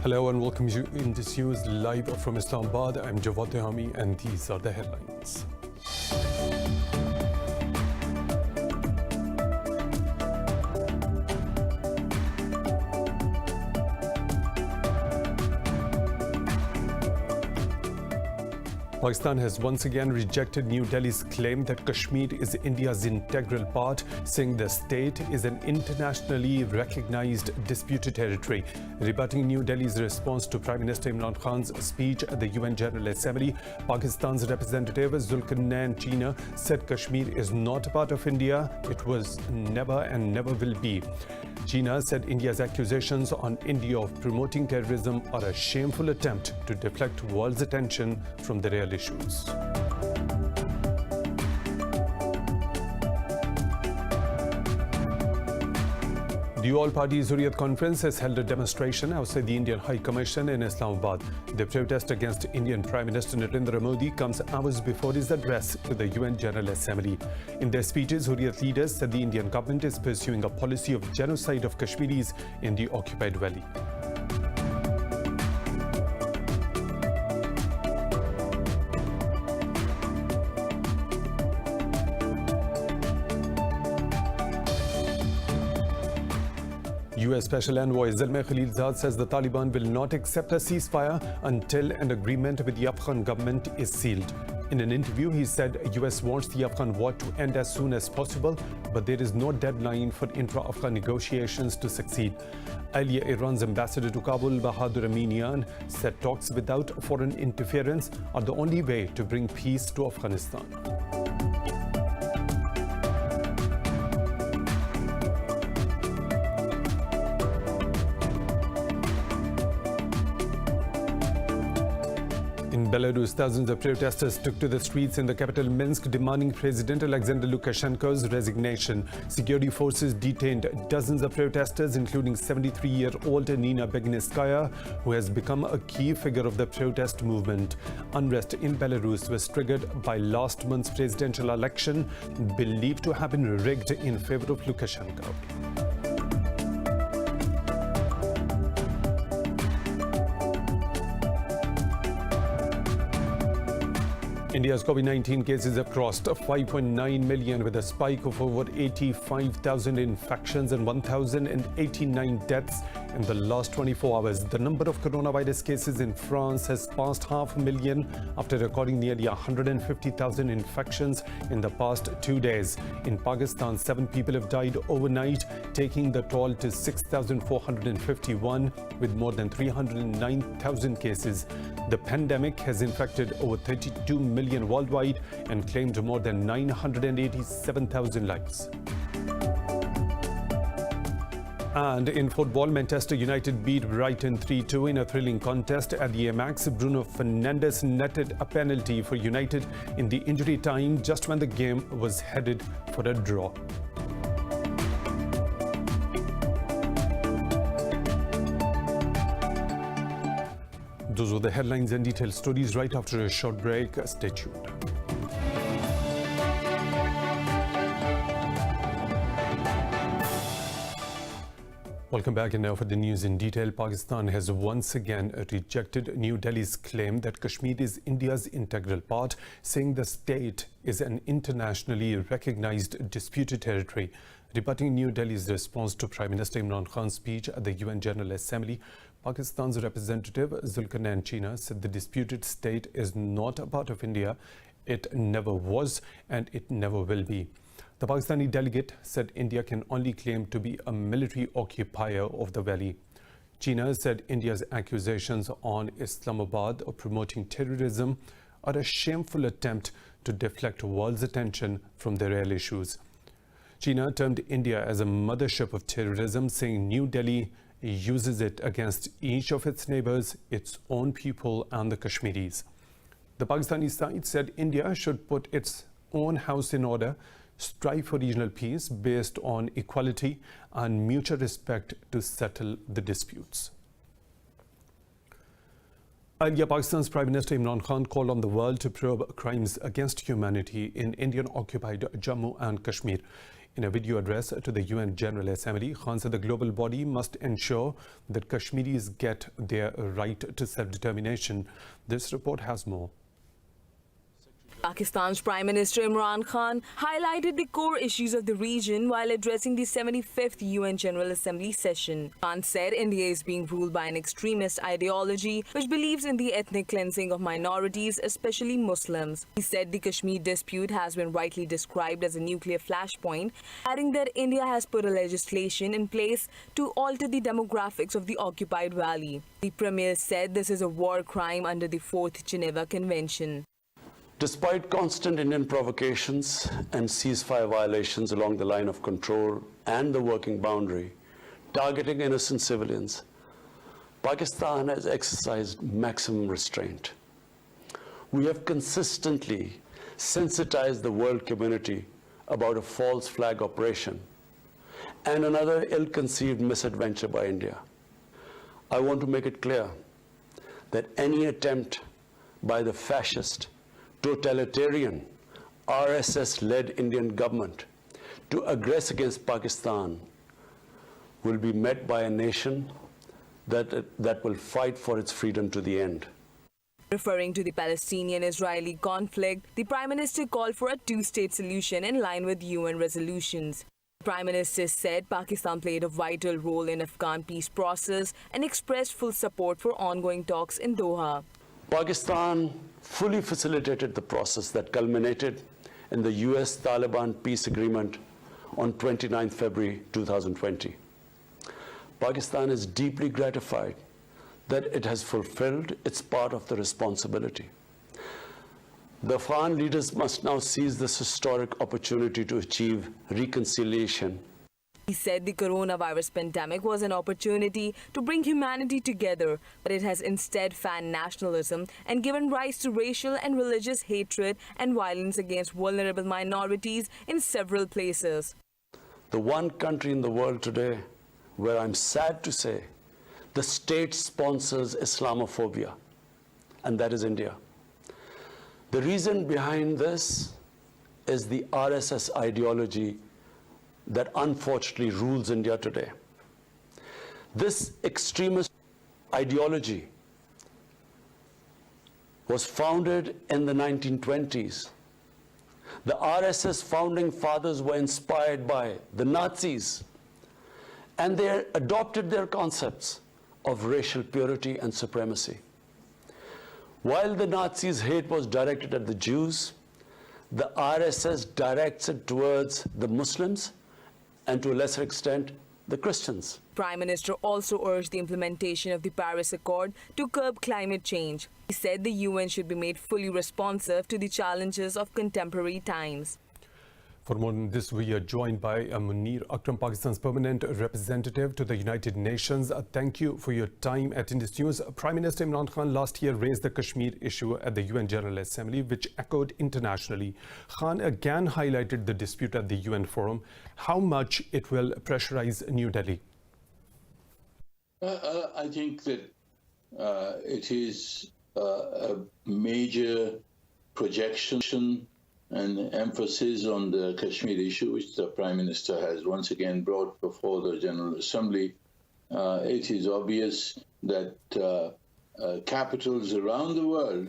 Hello and welcome to Indus News live from Islamabad. I'm Jawad Tehami and these are the headlines. Pakistan has once again rejected New Delhi's claim that Kashmir is India's integral part, saying the state is an internationally recognized disputed territory. Rebutting New Delhi's response to Prime Minister Imran Khan's speech at the UN General Assembly, Pakistan's representative JULIAN said Kashmir is not a part of India. It was never and never will be. China said India's accusations on India of promoting terrorism are a shameful attempt to deflect world's attention from the real issues. The All-Party Hurriyat Conference has held a demonstration outside the Indian High Commission in Islamabad. The protest against Indian Prime Minister Narendra Modi comes hours before his address to the UN General Assembly. In their speeches, Hurriyat leaders said the Indian government is pursuing a policy of genocide of Kashmiris in the occupied valley. US Special Envoy Zalmay Khalilzad says the Taliban will not accept a ceasefire until an agreement with the Afghan government is sealed. In an interview, he said US wants the Afghan war to end as soon as possible, but there is no deadline for intra-Afghan negotiations to succeed. Earlier, Iran's ambassador to Kabul, Bahadur Aminian, said talks without foreign interference are the only way to bring peace to Afghanistan. In Belarus, thousands of protesters took to the streets in the capital Minsk demanding President Alexander Lukashenko's resignation. Security forces detained dozens of protesters, including 73-year-old Nina Begniskaya, who has become a key figure of the protest movement. Unrest in Belarus was triggered by last month's presidential election, believed to have been rigged in favor of Lukashenko. India's COVID-19 cases have crossed 5.9 million with a spike of over 85,000 infections and 1,089 deaths in the last 24 hours. The number of coronavirus cases in France has passed 500,000 after recording nearly 150,000 infections in the past 2 days. In Pakistan, 7 people have died overnight, taking the toll to 6,451 with more than 309,000 cases. The pandemic has infected over 32 million worldwide and claimed more than 987,000 lives. And in football, Manchester United beat Brighton 3-2 in a thrilling contest at the Amex. Bruno Fernandes netted a penalty for United in the injury time just when the game was headed for a draw. Those were the headlines and detailed stories. Right after a short break, stay tuned. Welcome back, and now for the news in detail. Pakistan has once again rejected New Delhi's claim that Kashmir is India's integral part, saying the state is an internationally recognized disputed territory. Rebutting New Delhi's response to Prime Minister Imran Khan's speech at the UN General Assembly, Pakistan's representative JULIAN said the disputed state is not a part of India. It never was and it never will be. The Pakistani delegate said India can only claim to be a military occupier of the valley. China said India's accusations on Islamabad of promoting terrorism are a shameful attempt to deflect world's attention from the real issues. China termed India as a mothership of terrorism, saying New Delhi uses it against each of its neighbors, its own people and the Kashmiris. The Pakistani side said India should put its own house in order, strive for regional peace based on equality and mutual respect to settle the disputes. Earlier, Pakistan's Prime Minister Imran Khan called on the world to probe crimes against humanity in Indian-occupied Jammu and Kashmir. In a video address to the UN General Assembly, Khan said the global body must ensure that Kashmiris get their right to self-determination. This report has more. Pakistan's Prime Minister Imran Khan highlighted the core issues of the region while addressing the 75th UN General Assembly session. Khan said India is being ruled by an extremist ideology which believes in the ethnic cleansing of minorities, especially Muslims. He said the Kashmir dispute has been rightly described as a nuclear flashpoint, adding that India has put a legislation in place to alter the demographics of the occupied valley. The Premier said this is a war crime under the 4th Geneva Convention. Despite constant Indian provocations and ceasefire violations along the line of control and the working boundary, targeting innocent civilians, Pakistan has exercised maximum restraint. We have consistently sensitized the world community about a false flag operation and another ill-conceived misadventure by India. I want to make it clear that any attempt by the fascist, totalitarian, RSS-led Indian government to aggress against Pakistan will be met by a nation that will fight for its freedom to the end. Referring to the Palestinian-Israeli conflict, the Prime Minister called for a two-state solution in line with UN resolutions. The Prime Minister said Pakistan played a vital role in Afghan peace process and expressed full support for ongoing talks in Doha. Pakistan fully facilitated the process that culminated in the US-Taliban peace agreement on 29 February 2020. Pakistan is deeply gratified that it has fulfilled its part of the responsibility. The Afghan leaders must now seize this historic opportunity to achieve reconciliation. He said the coronavirus pandemic was an opportunity to bring humanity together, but it has instead fanned nationalism and given rise to racial and religious hatred and violence against vulnerable minorities in several places. The one country in the world today where I'm sad to say the state sponsors Islamophobia, and that is India. The reason behind this is the RSS ideology that unfortunately rules India today. This extremist ideology was founded in the 1920s. The RSS founding fathers were inspired by the Nazis, and they adopted their concepts of racial purity and supremacy. While the Nazis' hate was directed at the Jews, the RSS directs it towards the Muslims and to a lesser extent, the Christians. Prime Minister also urged the implementation of the Paris Accord to curb climate change. He said the UN should be made fully responsive to the challenges of contemporary times. For more on this, we are joined by Munir Akram, Pakistan's permanent representative to the United Nations. Thank you for your time at Indus News. Prime Minister Imran Khan last year raised the Kashmir issue at the UN General Assembly, which echoed internationally. Khan again highlighted the dispute at the UN forum. How much it will pressurize New Delhi? I think that it is a major projection and emphasis on the Kashmir issue, which the Prime Minister has once again brought before the General Assembly. It is obvious that capitals around the world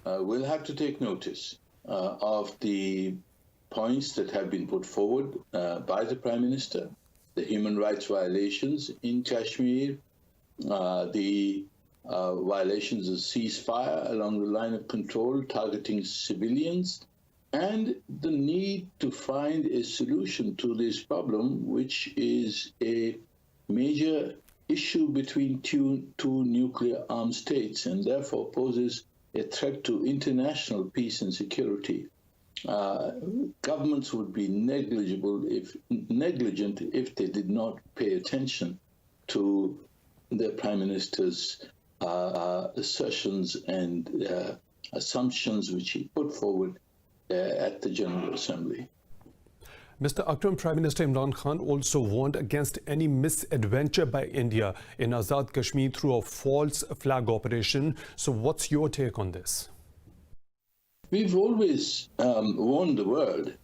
will have to take notice of the points that have been put forward by the Prime Minister, the human rights violations in Kashmir, the violations of ceasefire along the line of control targeting civilians, and the need to find a solution to this problem, which is a major issue between two nuclear-armed states and therefore poses a threat to international peace and security. Governments would be negligent if they did not pay attention to the Prime Minister's assertions and assumptions which he put forward at the General Assembly. Mr. Akram, Prime Minister Imran Khan also warned against any misadventure by India in Azad Kashmir through a false flag operation. So what's your take on this? We've always warned the world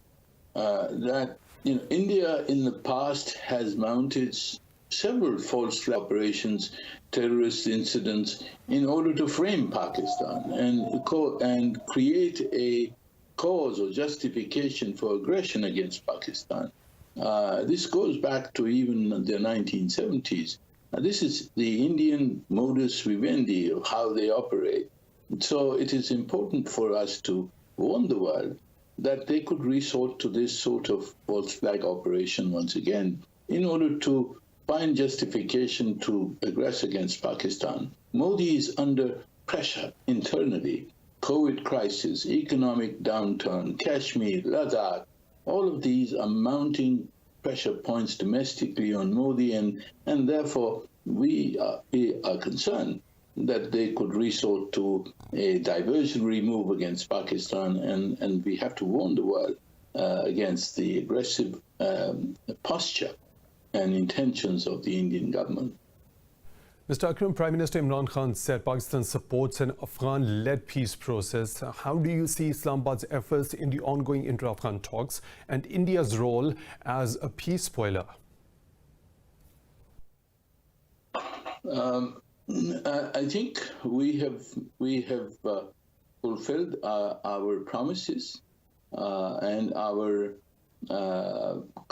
that India in the past has mounted several false flag operations, terrorist incidents, in order to frame Pakistan and create a cause or justification for aggression against Pakistan. This goes back to even the 1970s. This is the Indian modus vivendi of how they operate. So it is important for us to warn the world that they could resort to this sort of false flag operation once again in order to find justification to aggress against Pakistan. Modi is under pressure internally. COVID crisis, economic downturn, Kashmir, Ladakh, all of these are mounting pressure points domestically on Modi, and therefore we are concerned that they could resort to a diversionary move against Pakistan, and we have to warn the world against the aggressive posture and intentions of the Indian government. Mr. Akram, Prime Minister Imran Khan said Pakistan supports an Afghan-led peace process. How do you see Islamabad's efforts in the ongoing inter-Afghan talks and India's role as a peace spoiler? I think we have fulfilled our promises and our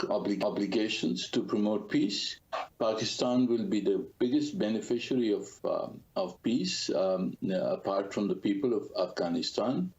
obligations to promote peace. Pakistan will be the biggest beneficiary of peace, apart from the people of Afghanistan.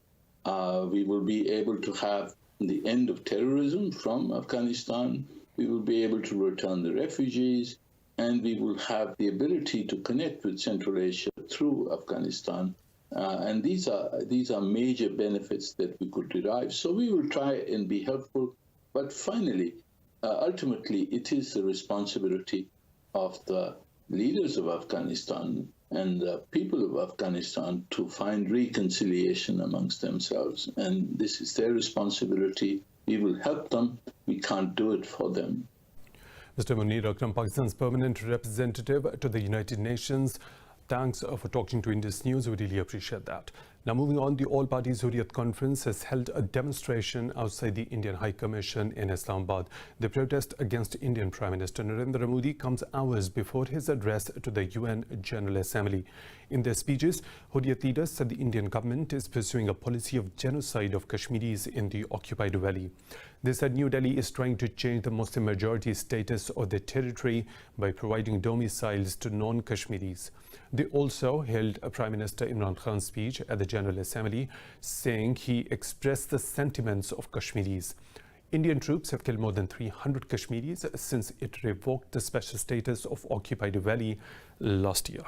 We will be able to have the end of terrorism from Afghanistan. We will be able to return the refugees, and we will have the ability to connect with Central Asia through Afghanistan. And these are major benefits that we could derive. So we will try and be helpful. But finally, ultimately, it is the responsibility of the leaders of Afghanistan and the people of Afghanistan to find reconciliation amongst themselves. And this is their responsibility. We will help them. We can't do it for them. Mr. Munir Akram, Pakistan's permanent representative to the United Nations, thanks for talking to Indus News. We really appreciate that. Now, moving on, the All Parties Hurriyat Conference has held a demonstration outside the Indian High Commission in Islamabad. The protest against Indian Prime Minister Narendra Modi comes hours before his address to the UN General Assembly. In their speeches, Hurriyat leaders said the Indian government is pursuing a policy of genocide of Kashmiris in the occupied valley. They said New Delhi is trying to change the Muslim majority status of the territory by providing domiciles to non-Kashmiris. They also held a Prime Minister Imran Khan's speech at the General Assembly, saying he expressed the sentiments of Kashmiris. Indian troops have killed more than 300 Kashmiris since it revoked the special status of occupied valley last year.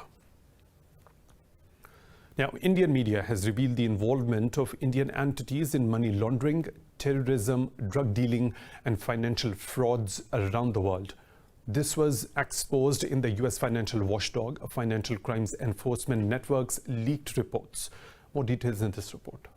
Now, Indian media has revealed the involvement of Indian entities in money laundering, terrorism, drug dealing, and financial frauds around the world. This was exposed in the US financial watchdog, Financial Crimes Enforcement Network's leaked reports. More details in this report.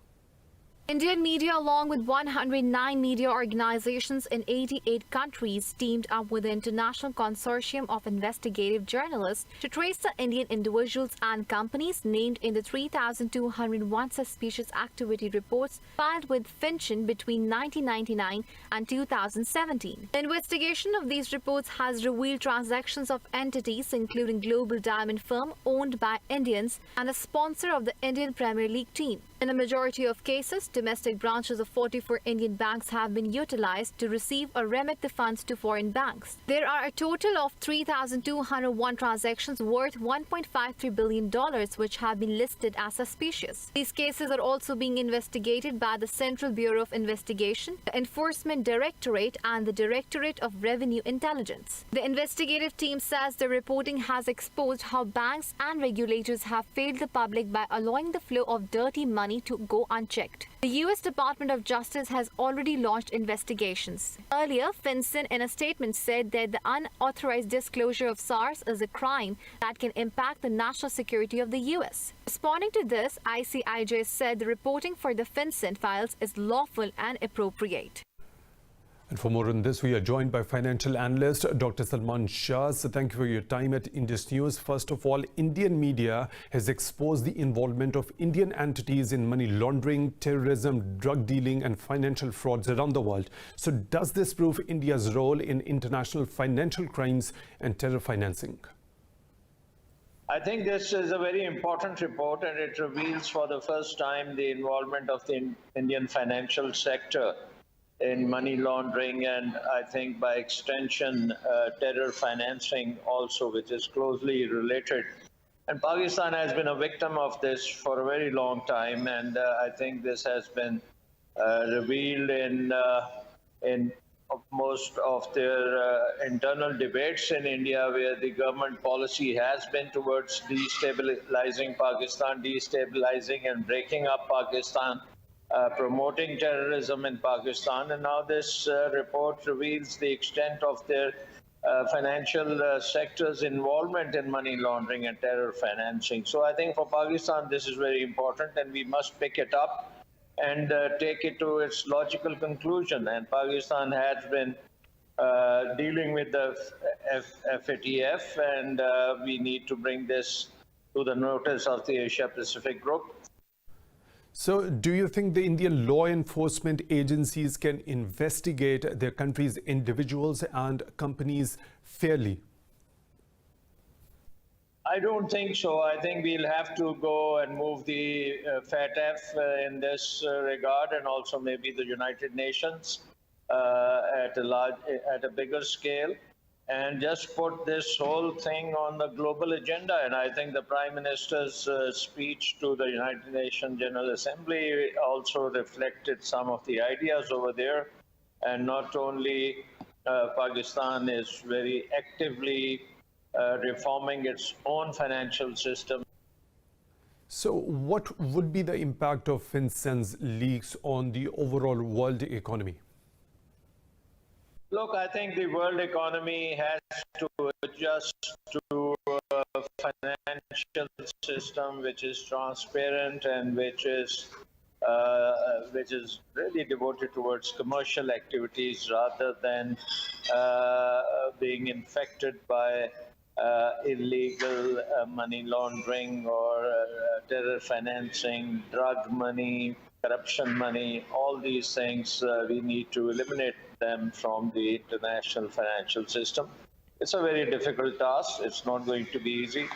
Indian media, along with 109 media organizations in 88 countries, teamed up with the International Consortium of Investigative Journalists to trace the Indian individuals and companies named in the 3,201 suspicious activity reports filed with FinCEN between 1999 and 2017. The investigation of these reports has revealed transactions of entities including Global Diamond Firm, owned by Indians, and a sponsor of the Indian Premier League team. In a majority of cases, domestic branches of 44 Indian banks have been utilized to receive or remit the funds to foreign banks. There are a total of 3,201 transactions worth $1.53 billion which have been listed as suspicious. These cases are also being investigated by the Central Bureau of Investigation, the Enforcement Directorate, and the Directorate of Revenue Intelligence. The investigative team says the reporting has exposed how banks and regulators have failed the public by allowing the flow of dirty money to go unchecked. The U.S. Department of Justice has already launched investigations. Earlier, FinCEN in a statement said that the unauthorized disclosure of SARS is a crime that can impact the national security of the U.S. Responding to this, ICIJ said the reporting for the FinCEN files is lawful and appropriate. And for more on this, we are joined by financial analyst Dr. Salman Shah. So thank you for your time at Indus News. First of all, Indian media has exposed the involvement of Indian entities in money laundering, terrorism, drug dealing and financial frauds around the world. So does this prove India's role in international financial crimes and terror financing? I think this is a very important report, and it reveals for the first time the involvement of the Indian financial sector in money laundering, and I think by extension terror financing also, which is closely related. And Pakistan has been a victim of this for a very long time, and I think this has been revealed in most of their internal debates in India, where the government policy has been towards destabilizing Pakistan, destabilizing and breaking up Pakistan, promoting terrorism in Pakistan. And now this report reveals the extent of their financial sector's involvement in money laundering and terror financing. So I think for Pakistan, this is very important, and we must pick it up and take it to its logical conclusion. And Pakistan has been dealing with the FATF, and we need to bring this to the notice of the Asia-Pacific Group. So do you think the Indian law enforcement agencies can investigate their country's individuals and companies fairly? I don't think so. I think we'll have to go and move the FATF in this regard, and also maybe the United Nations at a bigger scale, and just put this whole thing on the global agenda. And I think the Prime Minister's speech to the United Nations General Assembly also reflected some of the ideas over there. And not only Pakistan is very actively reforming its own financial system. So what would be the impact of FinCEN's leaks on the overall world economy? Look, I think the world economy has to adjust to a financial system which is transparent and which is really devoted towards commercial activities rather than being infected by illegal money laundering or terror financing, drug money, corruption money. All these things, we need to eliminate them from the international financial system. It's a very difficult task. It's not going to be easy.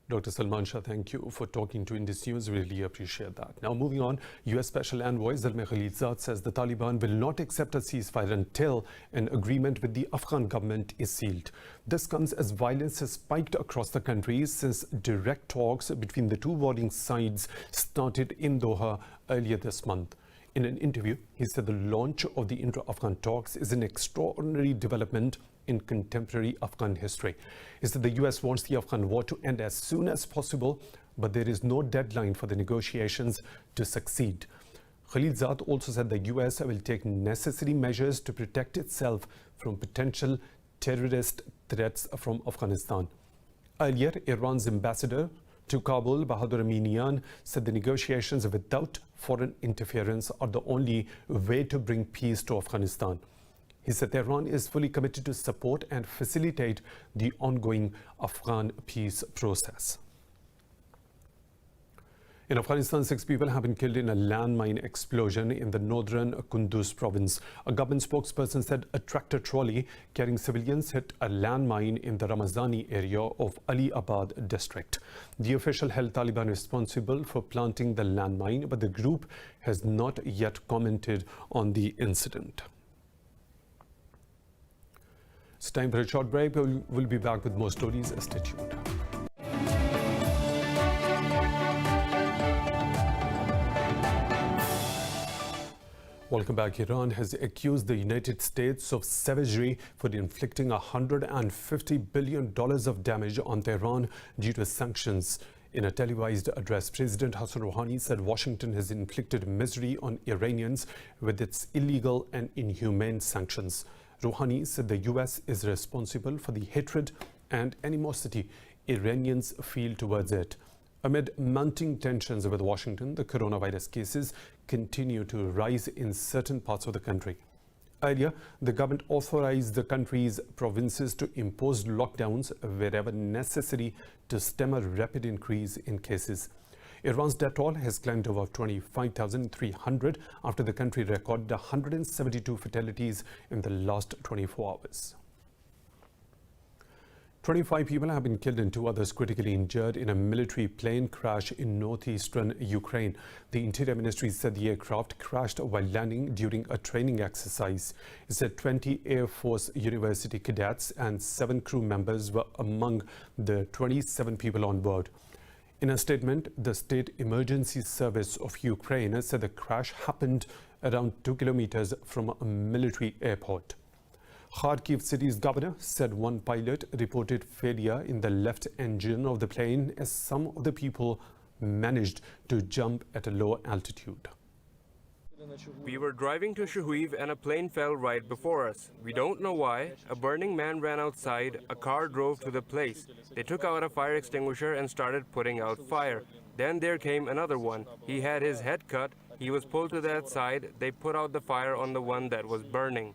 Dr. Salman Shah, thank you for talking to Indus News. Really appreciate that. Now, moving on, U.S. Special Envoy Zalmay Khalilzad says the Taliban will not accept a ceasefire until an agreement with the Afghan government is sealed. This comes as violence has spiked across the country since direct talks between the two warring sides started in Doha earlier this month. In an interview, he said the launch of the inter-Afghan talks is an extraordinary development in contemporary Afghan history. He said the US wants the Afghan war to end as soon as possible, but there is no deadline for the negotiations to succeed. Khalilzad also said the US will take necessary measures to protect itself from potential terrorist threats from Afghanistan. Earlier, Iran's ambassador to Kabul, Bahadur Aminian, said the negotiations without foreign interference are the only way to bring peace to Afghanistan. He said Iran is fully committed to support and facilitate the ongoing Afghan peace process. In Afghanistan, 6 people have been killed in a landmine explosion in the northern Kunduz province. A government spokesperson said a tractor trolley carrying civilians hit a landmine in the Ramazani area of Ali Abad district. The official held Taliban responsible for planting the landmine, but the group has not yet commented on the incident. It's time for a short break. We'll be back with more stories. Stay tuned. Welcome back. Iran has accused the United States of savagery for inflicting $150 billion of damage on Tehran due to sanctions. In a televised address, President Hassan Rouhani said Washington has inflicted misery on Iranians with its illegal and inhumane sanctions. Rouhani said the US is responsible for the hatred and animosity Iranians feel towards it. Amid mounting tensions with Washington, the coronavirus cases continue to rise in certain parts of the country. Earlier, the government authorized the country's provinces to impose lockdowns wherever necessary to stem a rapid increase in cases. Iran's death toll has climbed over 25,300 after the country recorded 172 fatalities in the last 24 hours. 25 people have been killed and 2 others critically injured in a military plane crash in northeastern Ukraine. The Interior Ministry said the aircraft crashed while landing during a training exercise. It said 20 Air Force University cadets and 7 crew members were among the 27 people on board. In a statement, the State Emergency Service of Ukraine said the crash happened around 2 kilometers from a military airport. Kharkiv city's governor said one pilot reported failure in the left engine of the plane as some of the people managed to jump at a low altitude. We were driving to Shuhuiv and a plane fell right before us. We don't know why. A burning man ran outside. A car drove to the place. They took out a fire extinguisher and started putting out fire. Then there came another one. He had his head cut. He was pulled to that side. They put out the fire on the one that was burning.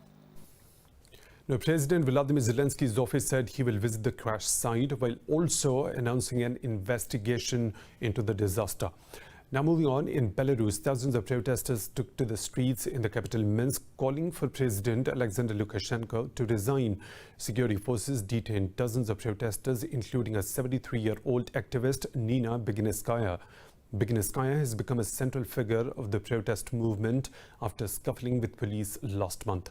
Now, President Volodymyr Zelensky's office said he will visit the crash site while also announcing an investigation into the disaster. Now moving on, in Belarus, thousands of protesters took to the streets in the capital Minsk, calling for President Alexander Lukashenko to resign. Security forces detained dozens of protesters, including a 73-year-old activist, Nina Begineskaya. Begineskaya has become a central figure of the protest movement after scuffling with police last month.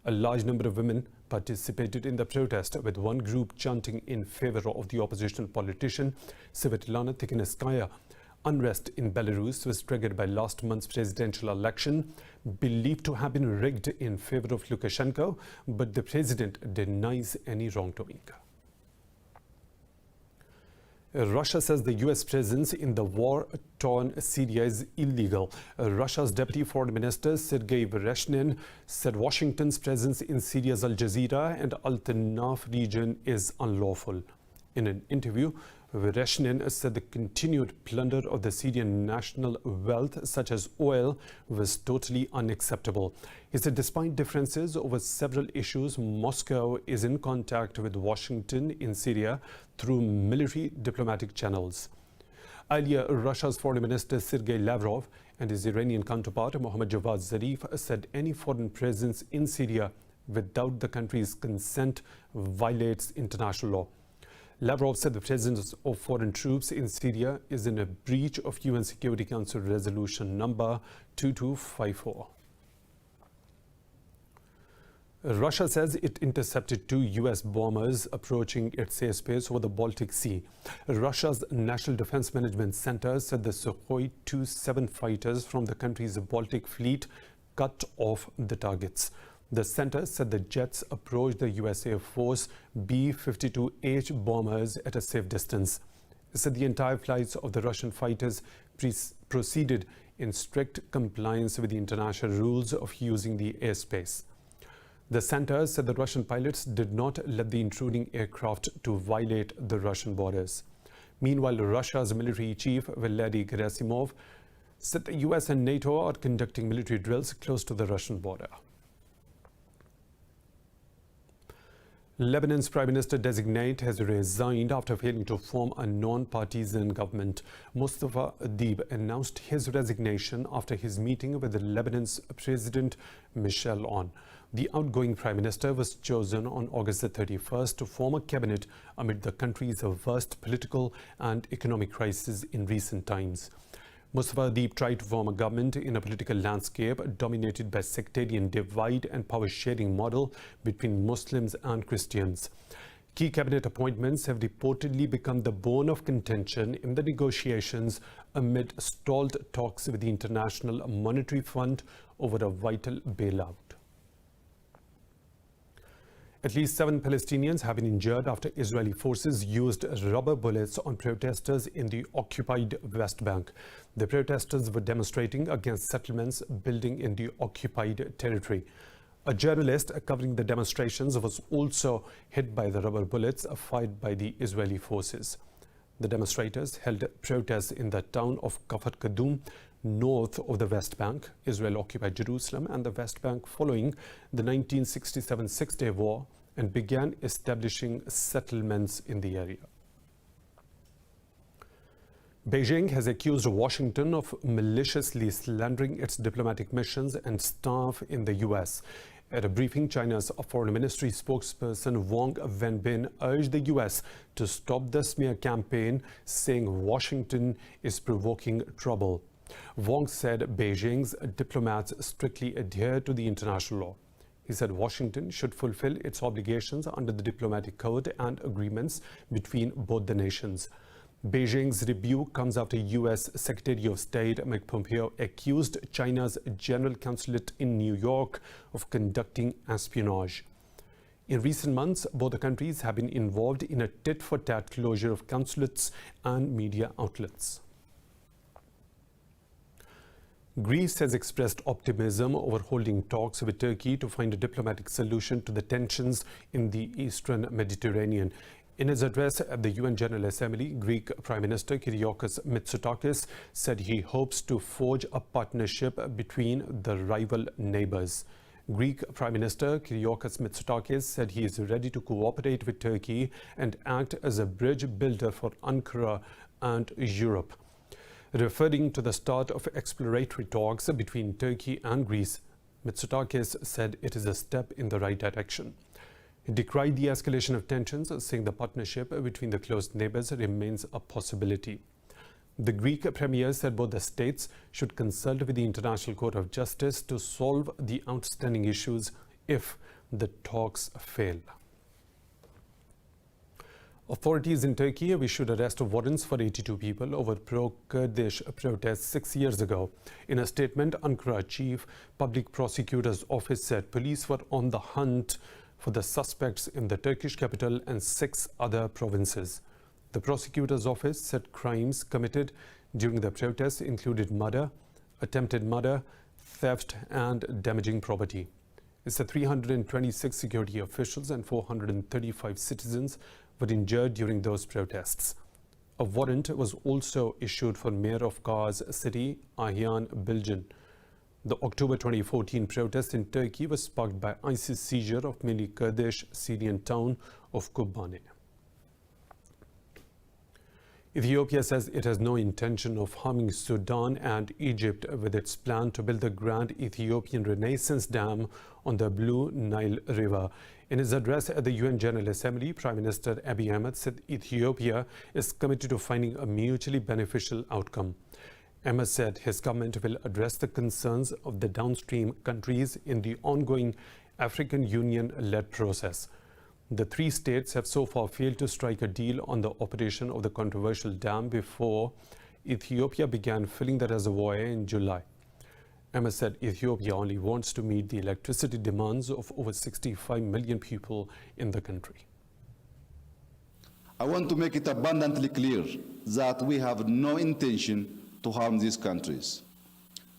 A large number of women participated in the protest, with one group chanting in favor of the opposition politician Svetlana Tikhanovskaya. Unrest in Belarus was triggered by last month's presidential election, believed to have been rigged in favor of Lukashenko, but the president denies any wrongdoing. Russia says the U.S. presence in the war-torn Syria is illegal. Russia's Deputy Foreign Minister Sergei Vereshnin said Washington's presence in Syria's Al Jazeera and Al Tanaf region is unlawful. In an interview, Vereshnin said the continued plunder of the Syrian national wealth, such as oil, was totally unacceptable. He said despite differences over several issues, Moscow is in contact with Washington in Syria through military diplomatic channels. Earlier, Russia's Foreign Minister Sergei Lavrov and his Iranian counterpart Mohammad Javad Zarif said any foreign presence in Syria without the country's consent violates international law. Lavrov said the presence of foreign troops in Syria is in a breach of UN Security Council Resolution number 2254. Russia says it intercepted 2 U.S. bombers approaching its airspace over the Baltic Sea. Russia's National Defense Management Center said the Sukhoi 27 fighters from the country's Baltic fleet cut off the targets. The center said the jets approached the U.S. Air Force B-52H bombers at a safe distance. It said the entire flights of the Russian fighters proceeded in strict compliance with the international rules of using the airspace. The center said the Russian pilots did not let the intruding aircraft to violate the Russian borders. Meanwhile, Russia's military chief, Valery Gerasimov, said the U.S. and NATO are conducting military drills close to the Russian border. Lebanon's Prime Minister-designate has resigned after failing to form a non-partisan government. Mustafa Adib announced his resignation after his meeting with Lebanon's President Michel Aoun. The outgoing Prime Minister was chosen on August 31st to form a cabinet amid the country's worst political and economic crisis in recent times. Mustafa Adib tried to form a government in a political landscape dominated by sectarian divide and power-sharing model between Muslims and Christians. Key cabinet appointments have reportedly become the bone of contention in the negotiations amid stalled talks with the International Monetary Fund over a vital bailout. At least 7 Palestinians have been injured after Israeli forces used rubber bullets on protesters in the occupied West Bank. The protesters were demonstrating against settlements building in the occupied territory. A journalist covering the demonstrations was also hit by the rubber bullets fired by the Israeli forces. The demonstrators held protests in the town of Kafar Kadum, north of the West Bank. Israel occupied Jerusalem and the West Bank following the 1967 Six-Day War and began establishing settlements in the area. Beijing has accused Washington of maliciously slandering its diplomatic missions and staff in the U.S. At a briefing, China's Foreign Ministry spokesperson Wang Wenbin urged the U.S. to stop the smear campaign, saying Washington is provoking trouble. Wang said Beijing's diplomats strictly adhere to the international law. He said Washington should fulfill its obligations under the diplomatic code and agreements between both the nations. Beijing's rebuke comes after U.S. Secretary of State Mike Pompeo accused China's General Consulate in New York of conducting espionage. In recent months, both the countries have been involved in a tit-for-tat closure of consulates and media outlets. Greece has expressed optimism over holding talks with Turkey to find a diplomatic solution to the tensions in the eastern Mediterranean. In his address at the UN General Assembly, Greek Prime Minister Kyriakos Mitsotakis said he hopes to forge a partnership between the rival neighbors. Greek Prime Minister Kyriakos Mitsotakis said he is ready to cooperate with Turkey and act as a bridge builder for Ankara and Europe. Referring to the start of exploratory talks between Turkey and Greece, Mitsotakis said it is a step in the right direction. He decried the escalation of tensions, saying the partnership between the close neighbors remains a possibility. The Greek premier said both the states should consult with the International Court of Justice to solve the outstanding issues if the talks fail. Authorities in Turkey have issued arrest warrants for 82 people over pro-Kurdish protests 6 years ago. In a statement, Ankara Chief Public Prosecutor's Office said police were on the hunt for the suspects in the Turkish capital and 6 other provinces. The prosecutor's office said crimes committed during the protests included murder, attempted murder, theft, and damaging property. It said 326 security officials and 435 citizens were injured during those protests. A warrant was also issued for Mayor of Kars city, Ayhan Bilgin. The October 2014 protest in Turkey was sparked by ISIS seizure of mainly Kurdish Syrian town of Kobane. Ethiopia says it has no intention of harming Sudan and Egypt with its plan to build the Grand Ethiopian Renaissance Dam on the Blue Nile River. In his address at the UN General Assembly, Prime Minister Abiy Ahmed said Ethiopia is committed to finding a mutually beneficial outcome. Ahmed said his government will address the concerns of the downstream countries in the ongoing African Union-led process. The 3 states have so far failed to strike a deal on the operation of the controversial dam before Ethiopia began filling the reservoir in July. Ahmed said Ethiopia only wants to meet the electricity demands of over 65 million people in the country. I want to make it abundantly clear that we have no intention to harm these countries.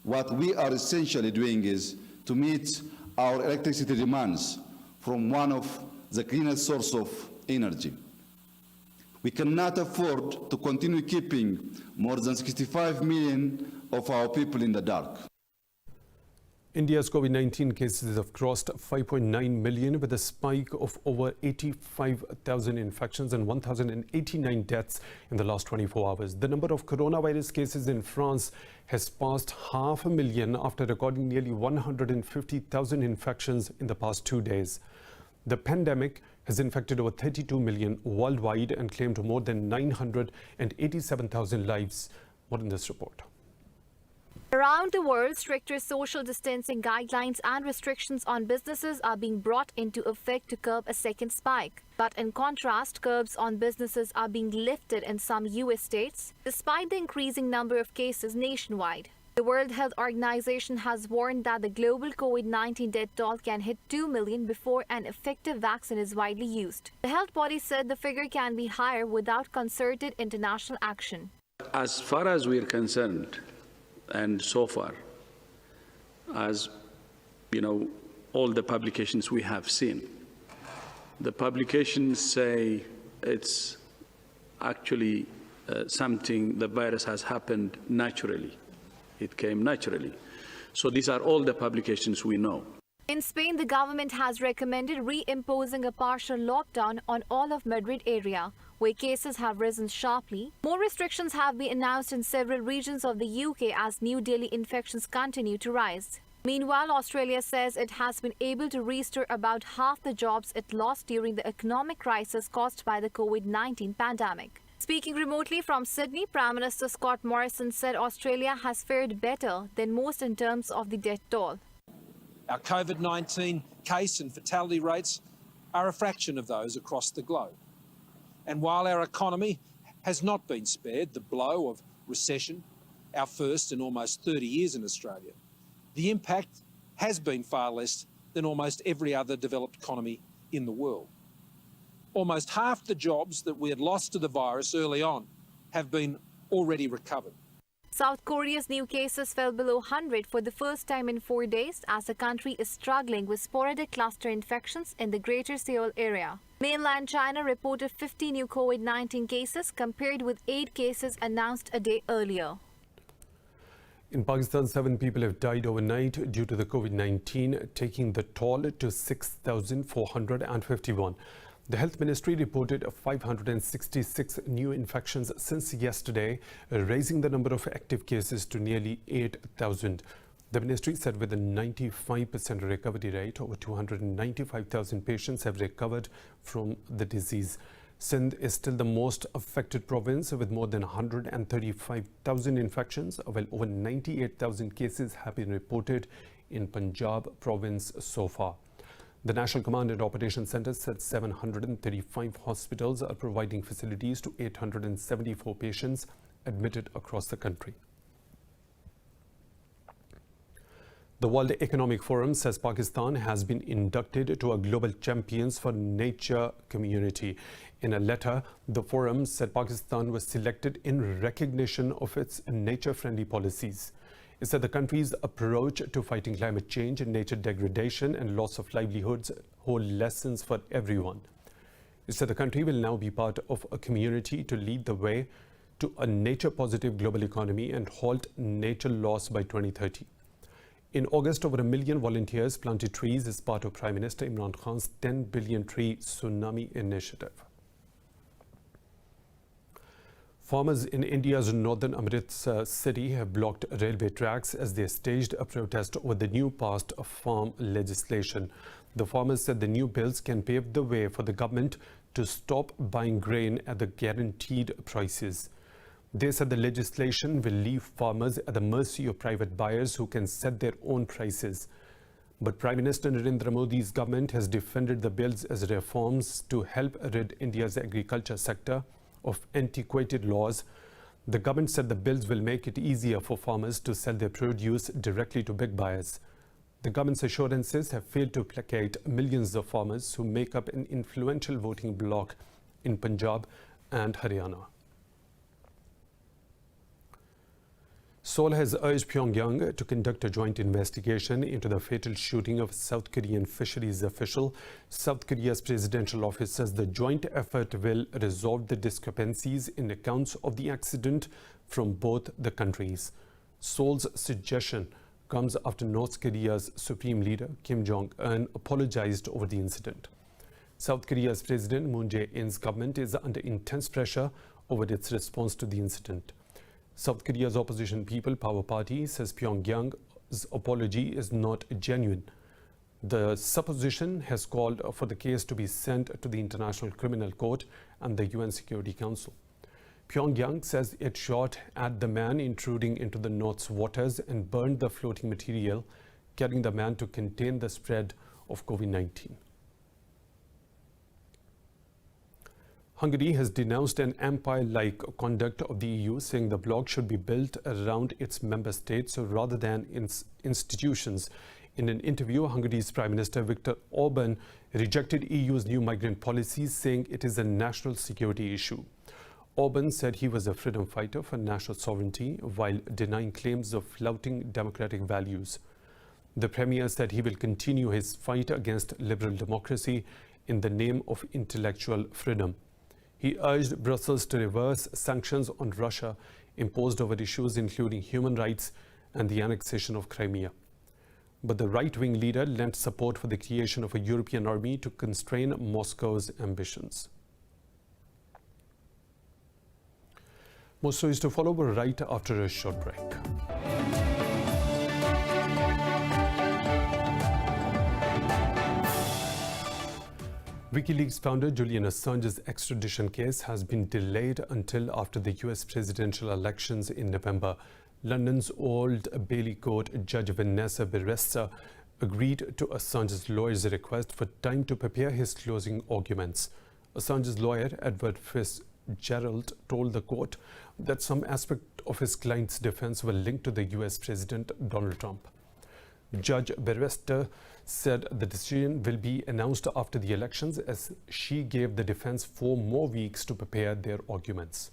What we are essentially doing is to meet our electricity demands from one of the cleanest source of energy. We cannot afford to continue keeping more than 65 million of our people in the dark. India's COVID-19 cases have crossed 5.9 million with a spike of over 85,000 infections and 1,089 deaths in the last 24 hours. The number of coronavirus cases in France has passed 500,000 after recording nearly 150,000 infections in the past 2 days. The pandemic has infected over 32 million worldwide and claimed more than 987,000 lives. More in this report. Around the world, stricter social distancing guidelines and restrictions on businesses are being brought into effect to curb a second spike. But in contrast, curbs on businesses are being lifted in some US states, despite the increasing number of cases nationwide. The World Health Organization has warned that the global COVID-19 death toll can hit 2 million before an effective vaccine is widely used. The health body said the figure can be higher without concerted international action. As far as we are concerned, and so far, as you know, all the publications we have seen, the publications say it's actually something, the virus has happened naturally It came naturally. So these are all the publications we know. In Spain, the government has recommended reimposing a partial lockdown on all of Madrid area, where cases have risen sharply. More restrictions have been announced in several regions of the UK as new daily infections continue to rise. Meanwhile, Australia says it has been able to restore about half the jobs it lost during the economic crisis caused by the COVID-19 pandemic. Speaking remotely from Sydney, Prime Minister Scott Morrison said Australia has fared better than most in terms of the death toll. Our COVID-19 case and fatality rates are a fraction of those across the globe. And while our economy has not been spared the blow of recession, our first in almost 30 years in Australia, the impact has been far less than almost every other developed economy in the world. Almost half the jobs that we had lost to the virus early on have been already recovered. South Korea's new cases fell below 100 for the first time in 4 days as the country is struggling with sporadic cluster infections in the Greater Seoul area. Mainland China reported 50 new COVID-19 cases compared with 8 cases announced a day earlier. In Pakistan, 7 people have died overnight due to the COVID-19, taking the toll to 6,451. The Health Ministry reported 566 new infections since yesterday, raising the number of active cases to nearly 8,000. The ministry said with a 95% recovery rate, over 295,000 patients have recovered from the disease. Sindh is still the most affected province with more than 135,000 infections, while over 98,000 cases have been reported in Punjab province so far. The National Command and Operations Centre said 735 hospitals are providing facilities to 874 patients admitted across the country. The World Economic Forum says Pakistan has been inducted to a Global Champions for Nature community. In a letter, the forum said Pakistan was selected in recognition of its nature-friendly policies. It said the country's approach to fighting climate change, nature degradation and loss of livelihoods hold lessons for everyone. It said the country will now be part of a community to lead the way to a nature-positive global economy and halt nature loss by 2030. In August, over 1 million volunteers planted trees as part of Prime Minister Imran Khan's 10 billion tree tsunami initiative. Farmers in India's northern Amritsar city have blocked railway tracks as they staged a protest over the new passed farm legislation. The farmers said the new bills can pave the way for the government to stop buying grain at the guaranteed prices. They said the legislation will leave farmers at the mercy of private buyers who can set their own prices. But Prime Minister Narendra Modi's government has defended the bills as reforms to help rid India's agriculture sector of antiquated laws. The government said the bills will make it easier for farmers to sell their produce directly to big buyers. The government's assurances have failed to placate millions of farmers who make up an influential voting bloc in Punjab and Haryana. Seoul has urged Pyongyang to conduct a joint investigation into the fatal shooting of a South Korean fisheries official. South Korea's presidential office says the joint effort will resolve the discrepancies in accounts of the accident from both the countries. Seoul's suggestion comes after North Korea's supreme leader Kim Jong-un apologized over the incident. South Korea's President Moon Jae-in's government is under intense pressure over its response to the incident. South Korea's opposition People Power Party says Pyongyang's apology is not genuine. The supposition has called for the case to be sent to the International Criminal Court and the UN Security Council. Pyongyang says it shot at the man intruding into the North's waters and burned the floating material carrying the man to contain the spread of COVID-19. Hungary has denounced an empire-like conduct of the EU, saying the bloc should be built around its member states rather than its institutions. In an interview, Hungary's Prime Minister Viktor Orban rejected EU's new migrant policies, saying it is a national security issue. Orban said he was a freedom fighter for national sovereignty while denying claims of flouting democratic values. The Premier said he will continue his fight against liberal democracy in the name of intellectual freedom. He urged Brussels to reverse sanctions on Russia imposed over issues including human rights and the annexation of Crimea. But the right-wing leader lent support for the creation of a European army to constrain Moscow's ambitions. More stories to follow right after a short break. WikiLeaks founder Julian Assange's extradition case has been delayed until after the US presidential elections in November. London's Old Bailey Court Judge Vanessa Beresta agreed to Assange's lawyer's request for time to prepare his closing arguments. Assange's lawyer, Edward Fitzgerald, told the court that some aspect of his client's defense were linked to the US President Donald Trump. Judge Beresta said the decision will be announced after the elections, as she gave the defense 4 more weeks to prepare their arguments.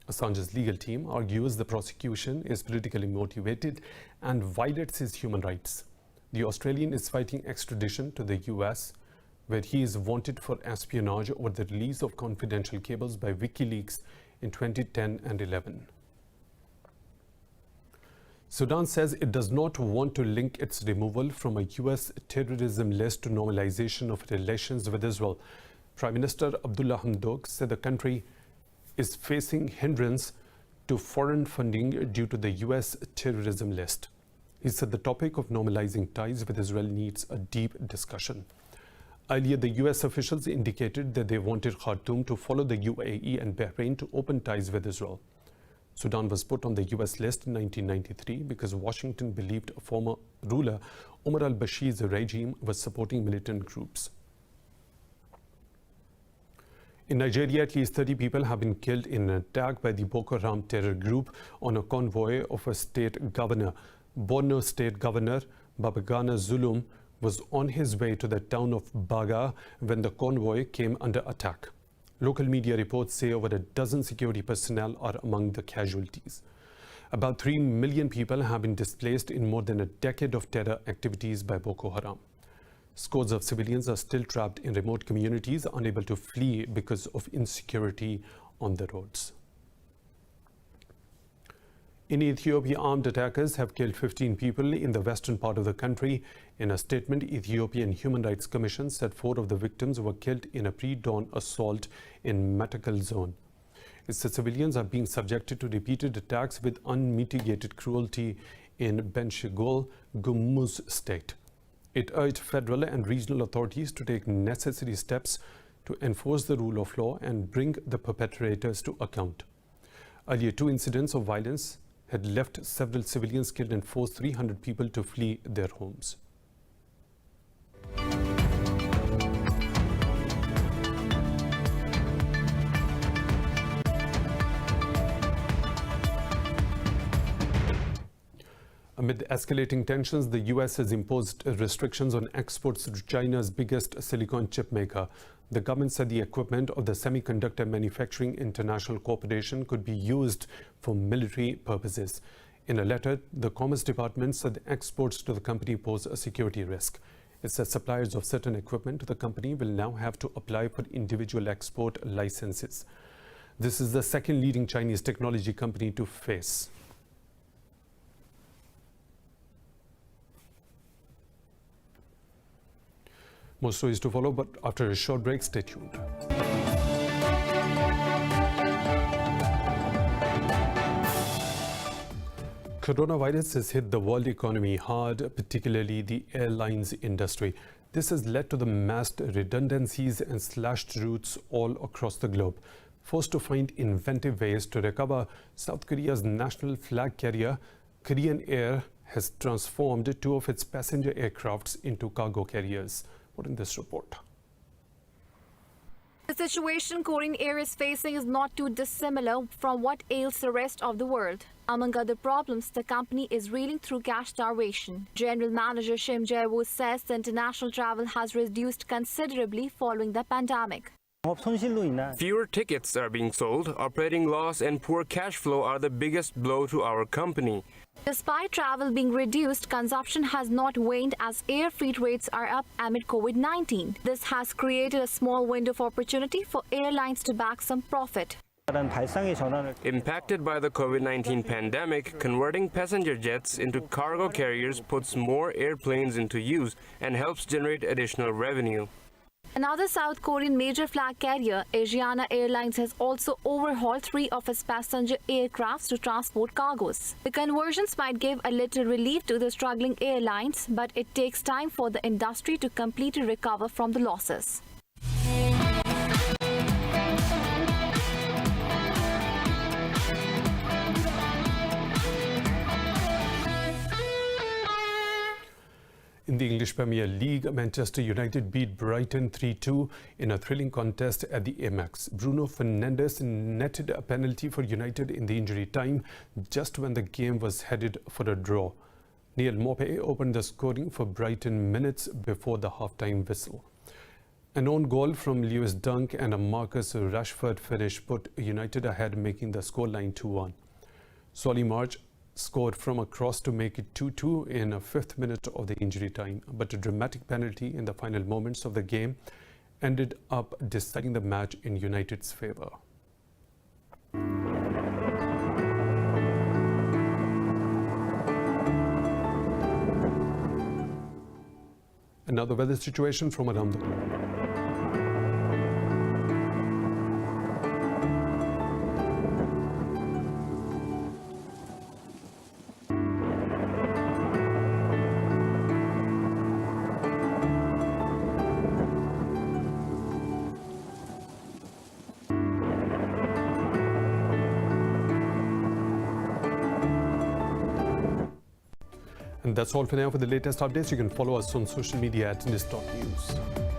Assange's legal team argues the prosecution is politically motivated and violates his human rights. The Australian is fighting extradition to the US, where he is wanted for espionage over the release of confidential cables by WikiLeaks in 2010 and 11. Sudan says it does not want to link its removal from a US terrorism list to normalization of relations with Israel. Prime Minister Abdullah Hamdok said the country is facing hindrance to foreign funding due to the US terrorism list. He said the topic of normalizing ties with Israel needs a deep discussion. Earlier, the US officials indicated that they wanted Khartoum to follow the UAE and Bahrain to open ties with Israel. Sudan was put on the US list in 1993 because Washington believed former ruler Omar al-Bashir's regime was supporting militant groups. In Nigeria, at least 30 people have been killed in an attack by the Boko Haram terror group on a convoy of a state governor. Borno State Governor Babagana Zulum was on his way to the town of Baga when the convoy came under attack. Local media reports say over a dozen security personnel are among the casualties. About 3 million people have been displaced in more than a decade of terror activities by Boko Haram. Scores of civilians are still trapped in remote communities, unable to flee because of insecurity on the roads. In Ethiopia, armed attackers have killed 15 people in the western part of the country. In a statement, Ethiopian Human Rights Commission said 4 of the victims were killed in a pre-dawn assault in Matakel zone. It said civilians are being subjected to repeated attacks with unmitigated cruelty in Benshangul Gumuz state. It urged federal and regional authorities to take necessary steps to enforce the rule of law and bring the perpetrators to account. Earlier, 2 incidents of violence had left several civilians killed and forced 300 people to flee their homes. Amid escalating tensions, the US has imposed restrictions on exports to China's biggest silicon chip maker. The government said the equipment of the Semiconductor Manufacturing International Corporation could be used for military purposes. In a letter, the Commerce Department said exports to the company pose a security risk. It said suppliers of certain equipment to the company will now have to apply for individual export licenses. This is the second leading Chinese technology company to face. More stories to follow, but after a short break, stay tuned. Coronavirus has hit the world economy hard, particularly the airlines industry. This has led to the massed redundancies and slashed routes all across the globe. Forced to find inventive ways to recover, South Korea's national flag carrier, Korean Air, has transformed 2 of its passenger aircrafts into cargo carriers. What in this report? The situation Korean Air is facing is not too dissimilar from what ails the rest of the world. Among other problems, the company is reeling through cash starvation. General Manager Shim Jae-woo says the international travel has reduced considerably following the pandemic. Fewer tickets are being sold, operating loss and poor cash flow are the biggest blow to our company. Despite travel being reduced, consumption has not waned as air freight rates are up amid COVID-19. This has created a small window of opportunity for airlines to bag some profit. Impacted by the COVID-19 pandemic, converting passenger jets into cargo carriers puts more airplanes into use and helps generate additional revenue. Another South Korean major flag carrier, Asiana Airlines, has also overhauled 3 of its passenger aircrafts to transport cargoes. The conversions might give a little relief to the struggling airlines, but it takes time for the industry to completely recover from the losses. In the English Premier League, Manchester United beat Brighton 3-2 in a thrilling contest at the Amex. Bruno Fernandes netted a penalty for United in the injury time just when the game was headed for a draw. Neil Maupay opened the scoring for Brighton minutes before the half-time whistle. An own goal from Lewis Dunk and a Marcus Rashford finish put United ahead, making the scoreline 2-1. Solly March scored from a cross to make it 2-2 in the 5th minute of the injury time, but a dramatic penalty in the final moments of the game ended up deciding the match in United's favour. Another weather situation from around the world. And that's all for now. For the latest updates, you can follow us on social media at Indus.News.